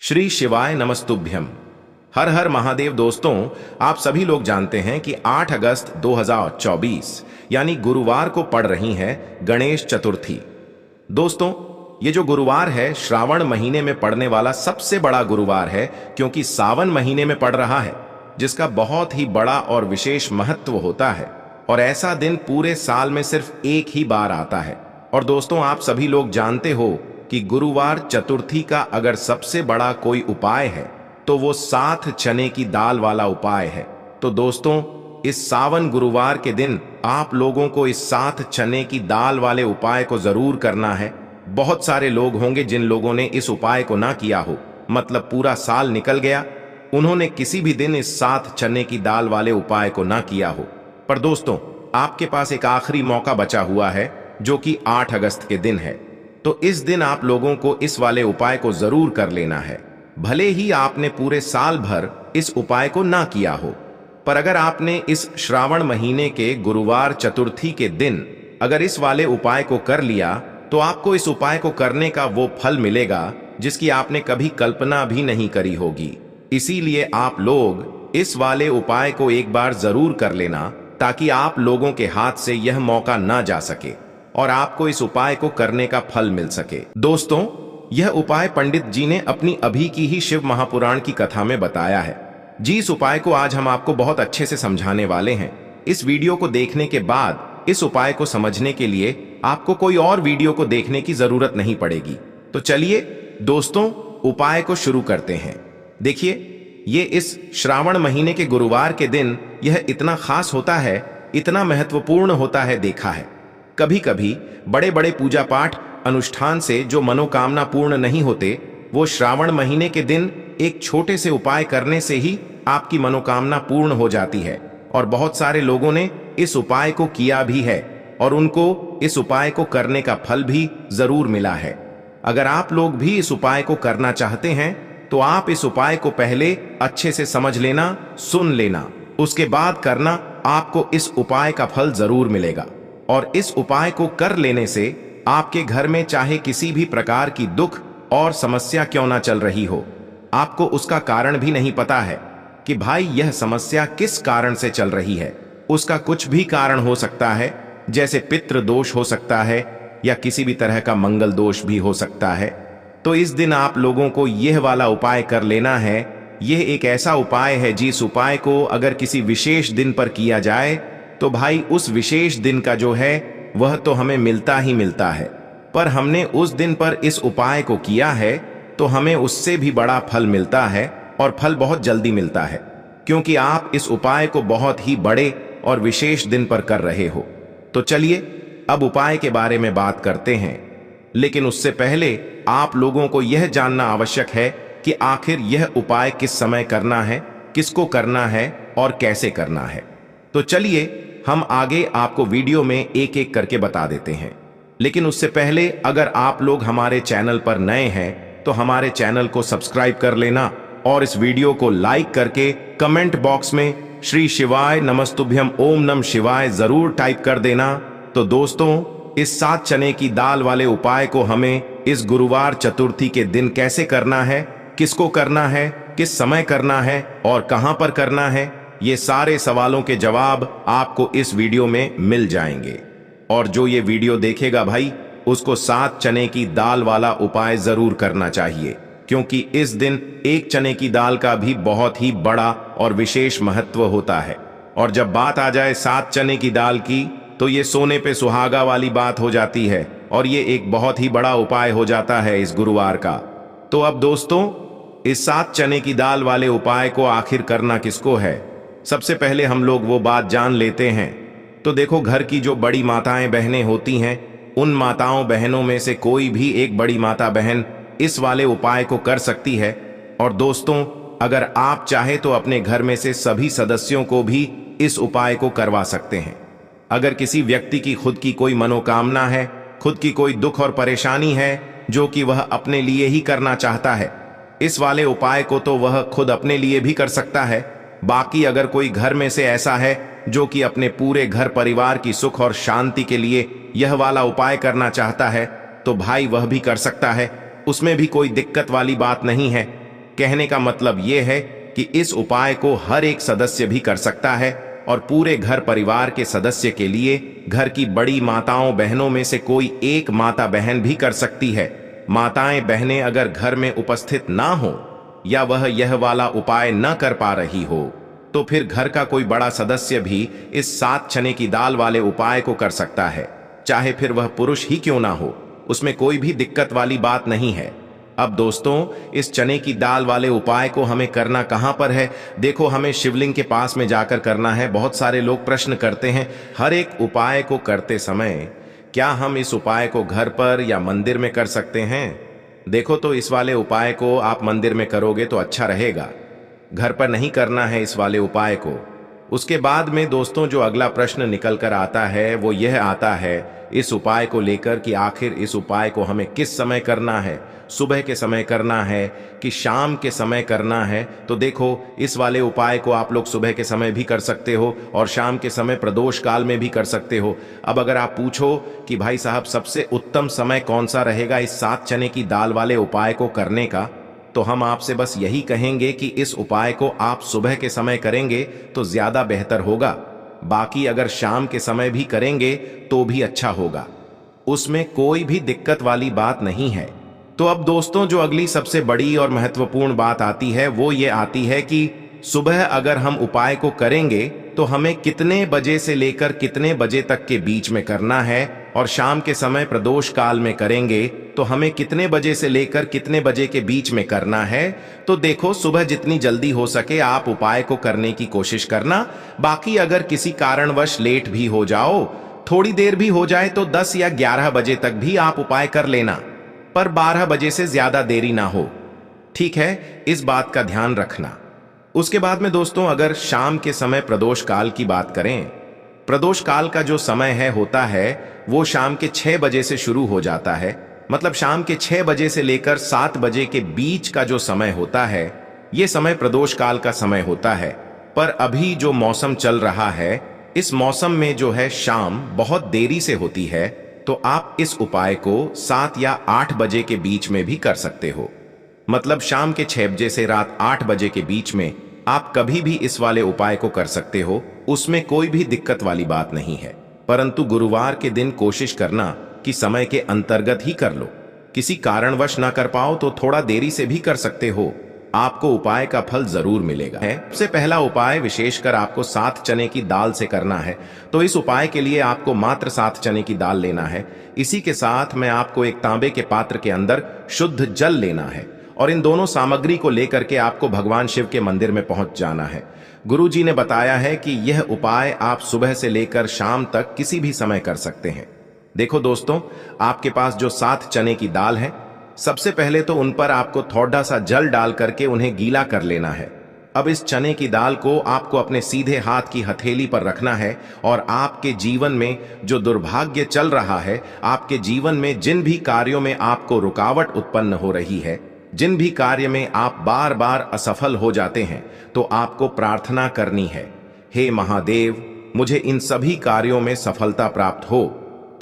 श्री शिवाय नमस्तुभ्यम। हर हर महादेव। दोस्तों, आप सभी लोग जानते हैं कि 8 अगस्त 2024 यानी गुरुवार को पड़ रही है गणेश चतुर्थी। दोस्तों, ये जो गुरुवार है श्रावण महीने में पड़ने वाला सबसे बड़ा गुरुवार है, क्योंकि सावन महीने में पड़ रहा है, जिसका बहुत ही बड़ा और विशेष महत्व होता है। और ऐसा दिन पूरे साल में सिर्फ एक ही बार आता है। और दोस्तों, आप सभी लोग जानते हो कि गुरुवार चतुर्थी का अगर सबसे बड़ा कोई उपाय है तो वो 7 चने की दाल वाला उपाय है। तो दोस्तों, इस सावन गुरुवार के दिन आप लोगों को इस 7 चने की दाल वाले उपाय को जरूर करना है। बहुत सारे लोग होंगे जिन लोगों ने इस उपाय को ना किया हो, मतलब पूरा साल निकल गया, उन्होंने किसी भी दिन इस 7 चने की दाल वाले उपाय को ना किया हो। पर दोस्तों, आपके पास एक आखिरी मौका बचा हुआ है, जो कि 8 अगस्त के दिन है। तो इस दिन आप लोगों को इस वाले उपाय को जरूर कर लेना है, भले ही आपने पूरे साल भर इस उपाय को ना किया हो। पर अगर आपने इस श्रावण महीने के गुरुवार चतुर्थी के दिन अगर इस वाले उपाय को कर लिया, तो आपको इस उपाय को करने का वो फल मिलेगा जिसकी आपने कभी कल्पना भी नहीं करी होगी। इसीलिए आप लोग इस वाले उपाय को एक बार जरूर कर लेना, ताकि आप लोगों के हाथ से यह मौका ना जा सके और आपको इस उपाय को करने का फल मिल सके। दोस्तों, यह उपाय पंडित जी ने अपनी अभी की ही शिव महापुराण की कथा में बताया है। जी, इस उपाय को आज हम आपको बहुत अच्छे से समझाने वाले हैं। इस वीडियो को देखने के बाद इस उपाय को समझने के लिए आपको कोई और वीडियो को देखने की जरूरत नहीं पड़ेगी। तो चलिए दोस्तों, उपाय को शुरू करते हैं। देखिए, ये इस श्रावण महीने के गुरुवार के दिन यह इतना खास होता है, इतना महत्वपूर्ण होता है। देखा है, कभी कभी बड़े बड़े पूजा पाठ अनुष्ठान से जो मनोकामना पूर्ण नहीं होते, वो श्रावण महीने के दिन एक छोटे से उपाय करने से ही आपकी मनोकामना पूर्ण हो जाती है। और बहुत सारे लोगों ने इस उपाय को किया भी है और उनको इस उपाय को करने का फल भी जरूर मिला है। अगर आप लोग भी इस उपाय को करना चाहते हैं, तो आप इस उपाय को पहले अच्छे से समझ लेना, सुन लेना, उसके बाद करना। आपको इस उपाय का फल जरूर मिलेगा। और इस उपाय को कर लेने से आपके घर में चाहे किसी भी प्रकार की दुख और समस्या क्यों ना चल रही हो, आपको उसका कारण भी नहीं पता है कि भाई यह समस्या किस कारण से चल रही है। उसका कुछ भी कारण हो सकता है, जैसे पितृ दोष हो सकता है या किसी भी तरह का मंगल दोष भी हो सकता है। तो इस दिन आप लोगों को यह वाला उपाय कर लेना है। यह एक ऐसा उपाय है जिस उपाय को अगर किसी विशेष दिन पर किया जाए, तो भाई उस विशेष दिन का जो है वह तो हमें मिलता ही मिलता है। पर हमने उस दिन पर इस उपाय को किया है तो हमें उससे भी बड़ा फल मिलता है, और फल बहुत जल्दी मिलता है, क्योंकि आप इस उपाय को बहुत ही बड़े और विशेष दिन पर कर रहे हो। तो चलिए अब उपाय के बारे में बात करते हैं। लेकिन उससे पहले आप लोगों को यह जानना आवश्यक है कि आखिर यह उपाय किस समय करना है, किसको करना है और कैसे करना है। तो चलिए हम आगे आपको वीडियो में एक एक करके बता देते हैं। लेकिन उससे पहले अगर आप लोग हमारे चैनल पर नए हैं, तो हमारे चैनल को सब्सक्राइब कर लेना और इस वीडियो को लाइक करके कमेंट बॉक्स में श्री शिवाय नमस्तुभ्यम ओम नम शिवाय जरूर टाइप कर देना। तो दोस्तों, इस 7 चने की दाल वाले उपाय को हमें इस गुरुवार चतुर्थी के दिन कैसे करना है, किसको करना है, किस समय करना है और कहां पर करना है, ये सारे सवालों के जवाब आपको इस वीडियो में मिल जाएंगे। और जो ये वीडियो देखेगा भाई, उसको 7 चने की दाल वाला उपाय जरूर करना चाहिए, क्योंकि इस दिन एक चने की दाल का भी बहुत ही बड़ा और विशेष महत्व होता है। और जब बात आ जाए 7 चने की दाल की, तो ये सोने पे सुहागा वाली बात हो जाती है और ये एक बहुत ही बड़ा उपाय हो जाता है इस गुरुवार का। तो अब दोस्तों, इस 7 चने की दाल वाले उपाय को आखिर करना किसको है, सबसे पहले हम लोग वो बात जान लेते हैं। तो देखो, घर की जो बड़ी माताएं बहनें होती हैं, उन माताओं बहनों में से कोई भी एक बड़ी माता बहन इस वाले उपाय को कर सकती है। और दोस्तों, अगर आप चाहे तो अपने घर में से सभी सदस्यों को भी इस उपाय को करवा सकते हैं। अगर किसी व्यक्ति की खुद की कोई मनोकामना है, खुद की कोई दुख और परेशानी है जो कि वह अपने लिए ही करना चाहता है, इस वाले उपाय को तो वह खुद अपने लिए भी कर सकता है। बाकी अगर कोई घर में से ऐसा है जो कि अपने पूरे घर परिवार की सुख और शांति के लिए यह वाला उपाय करना चाहता है, तो भाई वह भी कर सकता है। उसमें भी कोई दिक्कत वाली बात नहीं है। कहने का मतलब यह है कि इस उपाय को हर एक सदस्य भी कर सकता है और पूरे घर परिवार के सदस्य के लिए घर की बड़ी माताओं बहनों में से कोई एक माता बहन भी कर सकती है। माताएं बहनें अगर घर में उपस्थित ना हो या वह यह वाला उपाय न कर पा रही हो तो फिर घर का कोई बड़ा सदस्य भी इस 7 चने की दाल वाले उपाय को कर सकता है, चाहे फिर वह पुरुष ही क्यों ना हो। उसमें कोई भी दिक्कत वाली बात नहीं है। अब दोस्तों, इस चने की दाल वाले उपाय को हमें करना कहां पर है? देखो, हमें शिवलिंग के पास में जाकर करना है। बहुत सारे लोग प्रश्न करते हैं हर एक उपाय को करते समय क्या हम इस उपाय को घर पर या मंदिर में कर सकते हैं? देखो, तो इस वाले उपाय को आप मंदिर में करोगे तो अच्छा रहेगा, घर पर नहीं करना है इस वाले उपाय को। उसके बाद में दोस्तों जो अगला प्रश्न निकल कर आता है वो यह आता है इस उपाय को लेकर कि आखिर इस उपाय को हमें किस समय करना है, सुबह के समय करना है कि शाम के समय करना है? तो देखो, इस वाले उपाय को आप लोग सुबह के समय भी कर सकते हो और शाम के समय प्रदोष काल में भी कर सकते हो। अब अगर आप पूछो कि भाई साहब सबसे उत्तम समय कौन सा रहेगा इस 7 चने की दाल वाले उपाय को करने का, तो हम आपसे बस यही कहेंगे कि इस उपाय को आप सुबह के समय करेंगे तो ज्यादा बेहतर होगा। बाकी अगर शाम के समय भी करेंगे तो भी अच्छा होगा, उसमें कोई भी दिक्कत वाली बात नहीं है। तो अब दोस्तों जो अगली सबसे बड़ी और महत्वपूर्ण बात आती है वो ये आती है कि सुबह अगर हम उपाय को करेंगे तो हमें कितने बजे से लेकर कितने बजे तक के बीच में करना है, और शाम के समय प्रदोष काल में करेंगे तो हमें कितने बजे से लेकर कितने बजे के बीच में करना है। तो देखो, सुबह जितनी जल्दी हो सके आप उपाय को करने की कोशिश करना। बाकी अगर किसी कारणवश लेट भी हो जाओ, थोड़ी देर भी हो जाए, तो 10 या 11 बजे तक भी आप उपाय कर लेना, पर 12 बजे से ज्यादा देरी ना हो। ठीक है, इस बात का ध्यान रखना। उसके बाद में दोस्तों अगर शाम के समय प्रदोष काल की बात करें, प्रदोष काल का जो समय है होता है वो शाम के 6 बजे से शुरू हो जाता है। मतलब शाम के 6 बजे से लेकर 7 बजे के बीच का जो समय होता है ये समय प्रदोष काल का समय होता है। पर अभी जो मौसम चल रहा है इस मौसम में जो है शाम बहुत देरी से होती है, तो आप इस उपाय को 7 या 8 बजे के बीच में भी कर सकते हो। मतलब शाम के 6 बजे से रात 8 बजे के बीच में आप कभी भी इस वाले उपाय को कर सकते हो, उसमें कोई भी दिक्कत वाली बात नहीं है। परंतु गुरुवार के दिन कोशिश करना कि समय के अंतर्गत ही कर लो। किसी कारणवश ना कर पाओ तो थोड़ा देरी से भी कर सकते हो, आपको उपाय का फल जरूर मिलेगा। सबसे पहला उपाय विशेषकर आपको 7 चने की दाल से करना है। तो इस उपाय के लिए आपको मात्र 7 चने की दाल लेना है। इसी के साथ में आपको एक तांबे के पात्र के अंदर शुद्ध जल लेना है और इन दोनों सामग्री को लेकर के आपको भगवान शिव के मंदिर में पहुंच जाना है। गुरु जी ने बताया है कि यह उपाय आप सुबह से लेकर शाम तक किसी भी समय कर सकते हैं। देखो दोस्तों, आपके पास जो 7 चने की दाल है, सबसे पहले तो उन पर आपको थोड़ा सा जल डाल करके उन्हें गीला कर लेना है। अब इस चने की दाल को आपको अपने सीधे हाथ की हथेली पर रखना है और आपके जीवन में जो दुर्भाग्य चल रहा है, आपके जीवन में जिन भी कार्यों में आपको रुकावट उत्पन्न हो रही है, जिन भी कार्य में आप बार बार असफल हो जाते हैं, तो आपको प्रार्थना करनी है, हे महादेव, मुझे इन सभी कार्यों में सफलता प्राप्त हो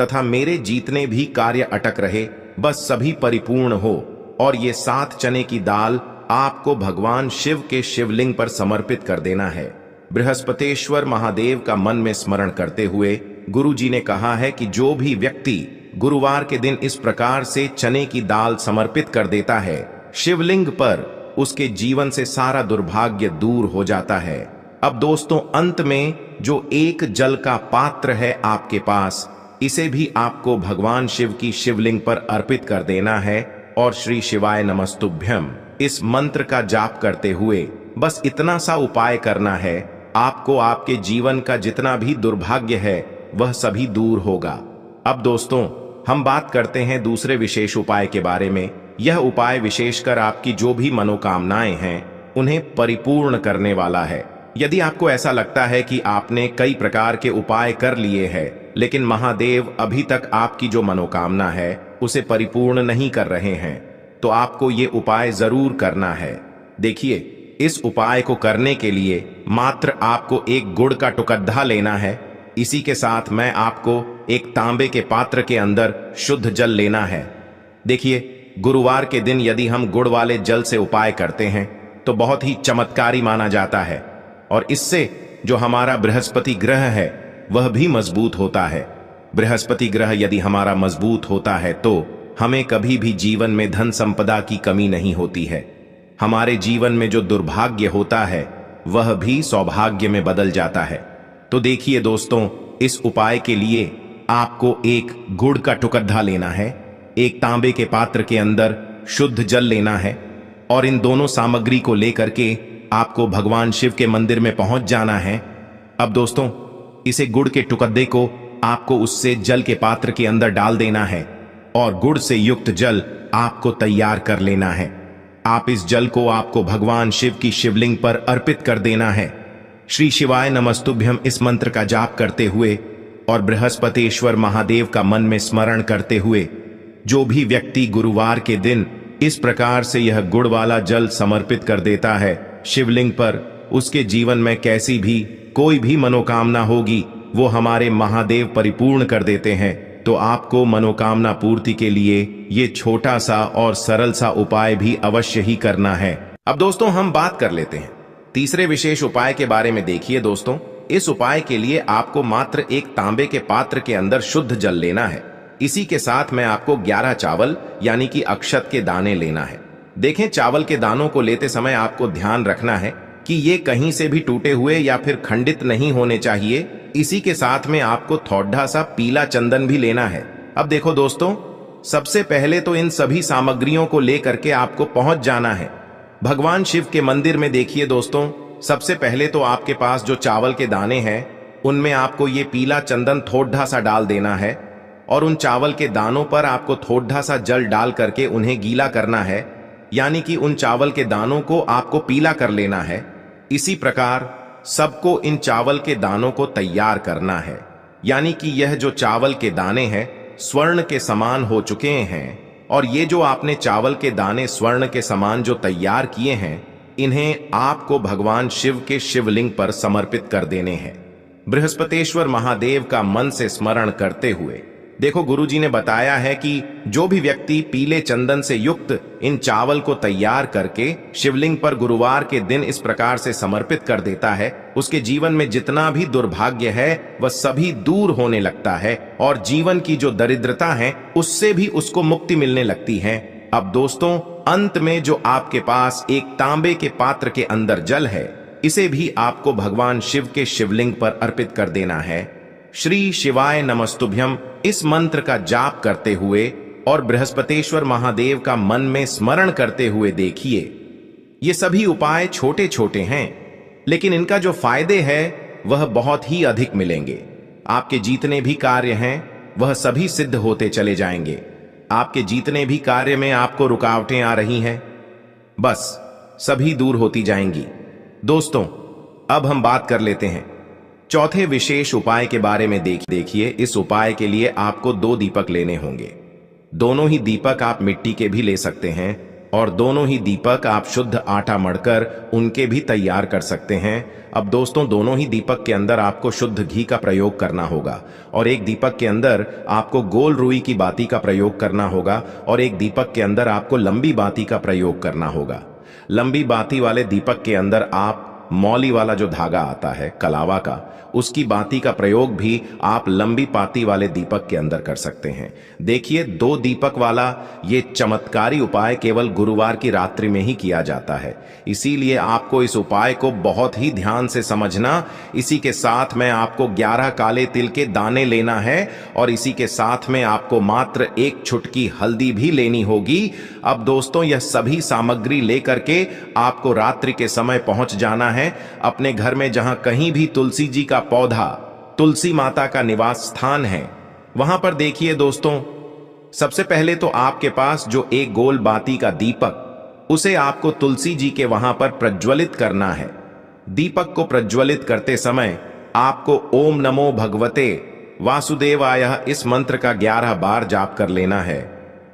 तथा मेरे जीतने भी कार्य अटक रहे बस सभी परिपूर्ण हो। और ये 7 चने की दाल आपको भगवान शिव के शिवलिंग पर समर्पित कर देना है। बृहस्पतेश्वर महादेव का मन में स्मरण करते हुए गुरु जी ने कहा है कि जो भी व्यक्ति गुरुवार के दिन इस प्रकार से चने की दाल समर्पित कर देता है शिवलिंग पर, उसके जीवन से सारा दुर्भाग्य दूर हो जाता है। अब दोस्तों अंत में जो एक जल का पात्र है आपके पास, इसे भी आपको भगवान शिव की शिवलिंग पर अर्पित कर देना है और श्री शिवाय नमस्तुभ्यम इस मंत्र का जाप करते हुए बस इतना सा उपाय करना है। आपको आपके जीवन का जितना भी दुर्भाग्य है वह सभी दूर होगा। अब दोस्तों हम बात करते हैं दूसरे विशेष उपाय के बारे में। यह उपाय विशेषकर आपकी जो भी मनोकामनाएं हैं उन्हें परिपूर्ण करने वाला है। यदि आपको ऐसा लगता है कि आपने कई प्रकार के उपाय कर लिए हैं लेकिन महादेव अभी तक आपकी जो मनोकामना है उसे परिपूर्ण नहीं कर रहे हैं, तो आपको ये उपाय जरूर करना है। देखिए, इस उपाय को करने के लिए मात्र आपको एक गुड़ का टुकड़ा लेना है। इसी के साथ मैं आपको एक तांबे के पात्र के अंदर शुद्ध जल लेना है। देखिए, गुरुवार के दिन यदि हम गुड़ वाले जल से उपाय करते हैं तो बहुत ही चमत्कारी माना जाता है और इससे जो हमारा बृहस्पति ग्रह है वह भी मजबूत होता है। बृहस्पति ग्रह यदि हमारा मजबूत होता है तो हमें कभी भी जीवन में धन संपदा की कमी नहीं होती है। हमारे जीवन में जो दुर्भाग्य होता है वह भी सौभाग्य में बदल जाता है। तो देखिए दोस्तों, इस उपाय के लिए आपको एक गुड़ का टुकड़ा लेना है, एक तांबे के पात्र के अंदर शुद्ध जल लेना है और इन दोनों सामग्री को लेकर के आपको भगवान शिव के मंदिर में पहुंच जाना है। अब दोस्तों, इसे गुड़ के टुकड़े को आपको उससे जल के पात्र के अंदर डाल देना है और गुड़ से युक्त जल आपको तैयार कर लेना है। आप इस जल को आपको भगवान शिव की शिवलिंग पर अर्पित कर देना है। श्री शिवाय नमस्तुभ्यम इस मंत्र का जाप करते हुए और बृहस्पतेश्वर महादेव का मन में स्मरण करते हुए जो भी व्यक्ति गुरुवार के दिन इस प्रकार से यह गुड़ वाला जल समर्पित कर देता है शिवलिंग पर, उसके जीवन में कैसी भी कोई भी मनोकामना होगी वो हमारे महादेव परिपूर्ण कर देते हैं। तो आपको मनोकामना पूर्ति के लिए ये छोटा सा और सरल सा उपाय भी अवश्य ही करना है। अब दोस्तों, हम बात कर लेते हैं तीसरे विशेष उपाय के बारे में। देखिए दोस्तों, इस उपाय के लिए आपको मात्र एक तांबे के पात्र के अंदर शुद्ध जल लेना है। इसी के साथ में आपको 11 चावल यानी कि अक्षत के दाने लेना है। देखें, चावल के दानों को लेते समय आपको ध्यान रखना है कि ये कहीं से भी टूटे हुए या फिर खंडित नहीं होने चाहिए। इसी के साथ में आपको थोड़ा सा पीला चंदन भी लेना है। अब देखो दोस्तों, सबसे पहले तो इन सभी सामग्रियों को लेकर के आपको पहुंच जाना है भगवान शिव के मंदिर में। देखिए दोस्तों, सबसे पहले तो आपके पास जो चावल के दाने हैं उनमें आपको ये पीला चंदन थोड़ा सा डाल देना है और उन चावल के दानों पर आपको थोड़ा सा जल डाल करके उन्हें गीला करना है, यानी कि उन चावल के दानों को आपको पीला कर लेना है। इसी प्रकार सबको इन चावल के दानों को तैयार करना है, यानी कि यह जो चावल के दाने हैं स्वर्ण के समान हो चुके हैं और ये जो आपने चावल के दाने स्वर्ण के समान जो तैयार किए हैं इन्हें आपको भगवान शिव के शिवलिंग पर समर्पित कर देने हैं बृहस्पतेश्वर महादेव का मन से स्मरण करते हुए। देखो, गुरुजी ने बताया है कि जो भी व्यक्ति पीले चंदन से युक्त इन चावल को तैयार करके शिवलिंग पर गुरुवार के दिन इस प्रकार से समर्पित कर देता है उसके जीवन में जितना भी दुर्भाग्य है वह सभी दूर होने लगता है और जीवन की जो दरिद्रता है उससे भी उसको मुक्ति मिलने लगती है। अब दोस्तों, अंत में जो आपके पास एक तांबे के पात्र के अंदर जल है इसे भी आपको भगवान शिव के शिवलिंग पर अर्पित कर देना है। श्री शिवाय नमस्तुभ्यम इस मंत्र का जाप करते हुए और बृहस्पतेश्वर महादेव का मन में स्मरण करते हुए देखिए, ये सभी उपाय छोटे छोटे हैं लेकिन इनका जो फायदे हैं वह बहुत ही अधिक मिलेंगे। आपके जितने भी कार्य हैं वह सभी सिद्ध होते चले जाएंगे। आपके जितने भी कार्य में आपको रुकावटें आ रही हैं बस सभी दूर होती जाएंगी। दोस्तों, अब हम बात कर लेते हैं चौथे विशेष उपाय के बारे में। देखिए, इस उपाय के लिए आपको 2 दीपक लेने होंगे। दोनों ही दीपक आप मिट्टी के भी ले सकते हैं और दोनों ही दीपक आप शुद्ध आटा मढ़कर उनके भी तैयार कर सकते हैं। अब दोस्तों, दोनों ही दीपक के अंदर आपको शुद्ध घी का प्रयोग करना होगा और एक दीपक के अंदर आपको गोल रुई की बाती का प्रयोग करना होगा और एक दीपक के अंदर आपको लंबी बाती का प्रयोग करना होगा। लंबी बाती वाले दीपक के अंदर आप मौली वाला जो धागा आता है कलावा का, उसकी बाती का प्रयोग भी आप लंबी पाती वाले दीपक के अंदर कर सकते हैं। देखिए, 2 दीपक वाला ये चमत्कारी उपाय केवल गुरुवार की रात्रि में ही किया जाता है, इसीलिए आपको इस उपाय को बहुत ही ध्यान से समझना। इसी के साथ में आपको 11 काले तिल के दाने लेना है और इसी के साथ में आपको मात्र 1 चुटकी हल्दी भी लेनी होगी। अब दोस्तों, यह सभी सामग्री लेकर के आपको रात्रि के समय पहुंच जाना है अपने घर में, जहां कहीं भी तुलसी जी का पौधा, तुलसी माता का निवास स्थान है, वहां पर देखिए दोस्तों, सबसे पहले तो आपके पास जो एक गोल बाती का दीपक, उसे आपको तुलसी जी के वहां पर प्रज्वलित करना है। दीपक को प्रज्वलित करते समय आपको ओम नमो भगवते वासुदेवाय इस मंत्र का 11 बार जाप कर लेना है।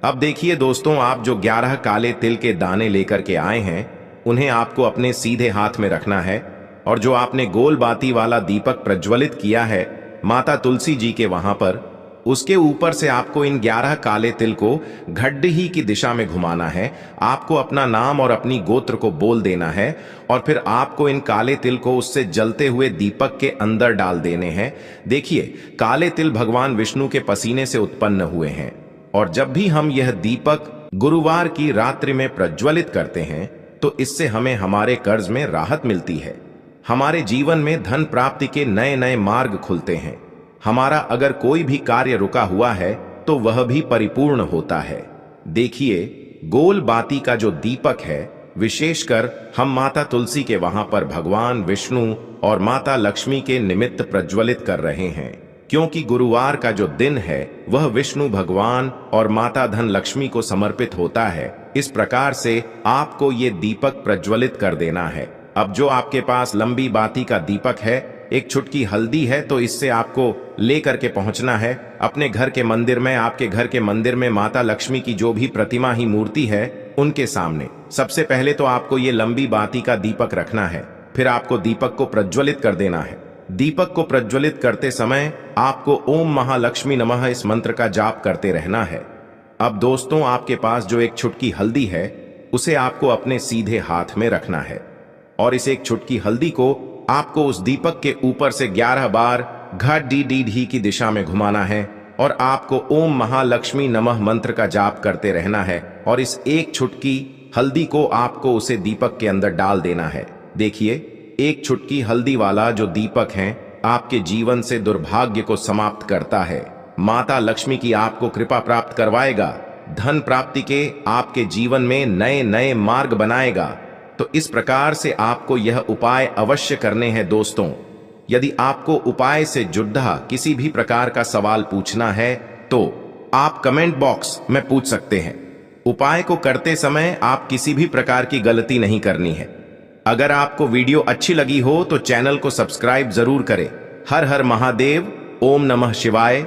अब देखिए दोस्तों, आप जो 11 काले तिल के दाने लेकर के आए हैं उन्हें आपको अपने सीधे हाथ में रखना है और जो आपने गोल बाती वाला दीपक प्रज्वलित किया है माता तुलसी जी के वहां पर, उसके ऊपर से आपको इन 11 काले तिल को घड्डी की दिशा में घुमाना है। आपको अपना नाम और अपनी गोत्र को बोल देना है और फिर आपको इन काले तिल को उससे जलते हुए दीपक के अंदर डाल देने हैं। देखिए, काले तिल भगवान विष्णु के पसीने से उत्पन्न हुए हैं और जब भी हम यह दीपक गुरुवार की रात्रि में प्रज्वलित करते हैं तो इससे हमें हमारे कर्ज में राहत मिलती है। हमारे जीवन में धन प्राप्ति के नए नए मार्ग खुलते हैं। हमारा अगर कोई भी कार्य रुका हुआ है तो वह भी परिपूर्ण होता है। देखिए, गोल बाती का जो दीपक है, विशेषकर हम माता तुलसी के वहां पर भगवान विष्णु और माता लक्ष्मी के निमित्त प्रज्वलित कर रहे हैं, क्योंकि गुरुवार का जो दिन है वह विष्णु भगवान और माता धन लक्ष्मी को समर्पित होता है। इस प्रकार से आपको ये दीपक प्रज्वलित कर देना है। अब जो आपके पास लंबी बाती का दीपक है, एक छुटकी हल्दी है, तो इससे आपको लेकर के पहुंचना है अपने घर के मंदिर में। आपके घर के मंदिर में माता लक्ष्मी की जो भी प्रतिमा ही मूर्ति है, उनके सामने सबसे पहले तो आपको ये लंबी बाती का दीपक रखना है। फिर आपको दीपक को प्रज्वलित कर देना है। दीपक को प्रज्वलित करते समय आपको ओम महालक्ष्मी नमः इस मंत्र का जाप करते रहना है। अब दोस्तों, आपके पास जो एक छुटकी हल्दी है, उसे आपको अपने सीधे हाथ में रखना है और इस एक छुटकी हल्दी को आपको उस दीपक के ऊपर से 11 बार घड़ी की दिशा में घुमाना है और आपको ओम महालक्ष्मी नमः मंत्र का जाप करते रहना है और इस एक छुटकी हल्दी को आपको उसे दीपक के अंदर डाल देना है। देखिए, एक छुटकी हल्दी वाला जो दीपक है आपके जीवन से दुर्भाग्य को समाप्त करता है। माता लक्ष्मी की आपको कृपा प्राप्त करवाएगा, धन प्राप्ति के आपके जीवन में नए नए मार्ग बनाएगा। तो इस प्रकार से आपको यह उपाय अवश्य करने हैं दोस्तों। यदि आपको उपाय से जुड़ा किसी भी प्रकार का सवाल पूछना है तो आप कमेंट बॉक्स में पूछ सकते हैं। उपाय को करते समय आप किसी भी प्रकार की गलती नहीं करनी है। अगर आपको वीडियो अच्छी लगी हो तो चैनल को सब्सक्राइब जरूर करें। हर हर महादेव। ओम नमः शिवाय।